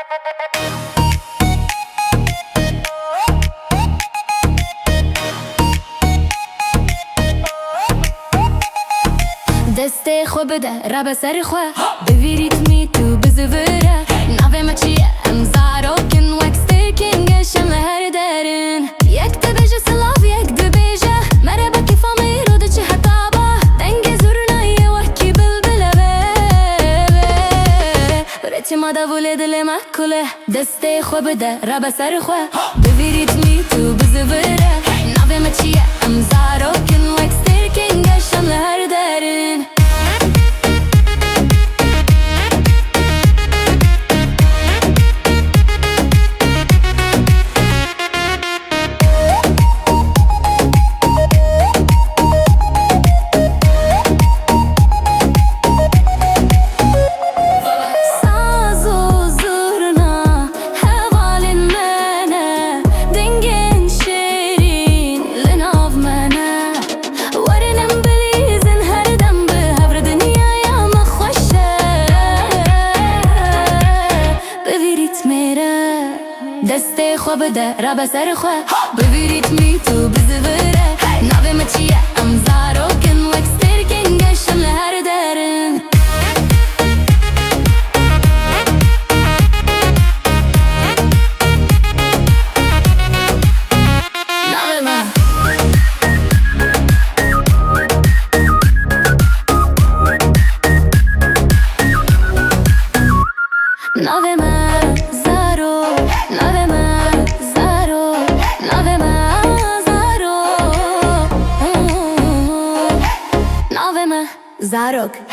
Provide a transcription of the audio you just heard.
دست خو بده رب سر خو بویریت می تو بزوره نوه ما چیه ام زاروکن وکسترکن گشم هر درن یک دبیج سلاف یک دبیجه مربا کفامی رو ده چه حتابا دنگ زورنایی وکی بلبله برچه ما دوله دل مکله دست خو بده رب سر خو بویریت می تو بزوره نوه ما چیه ام زاروکن وکسترکن گشم هر درن دست خو بده رب سر خو بویریت می تو بزوره نوه ما چیه ام زاروکن وکسترکن گشم لهر درن نوه ما نوه ما Zarok.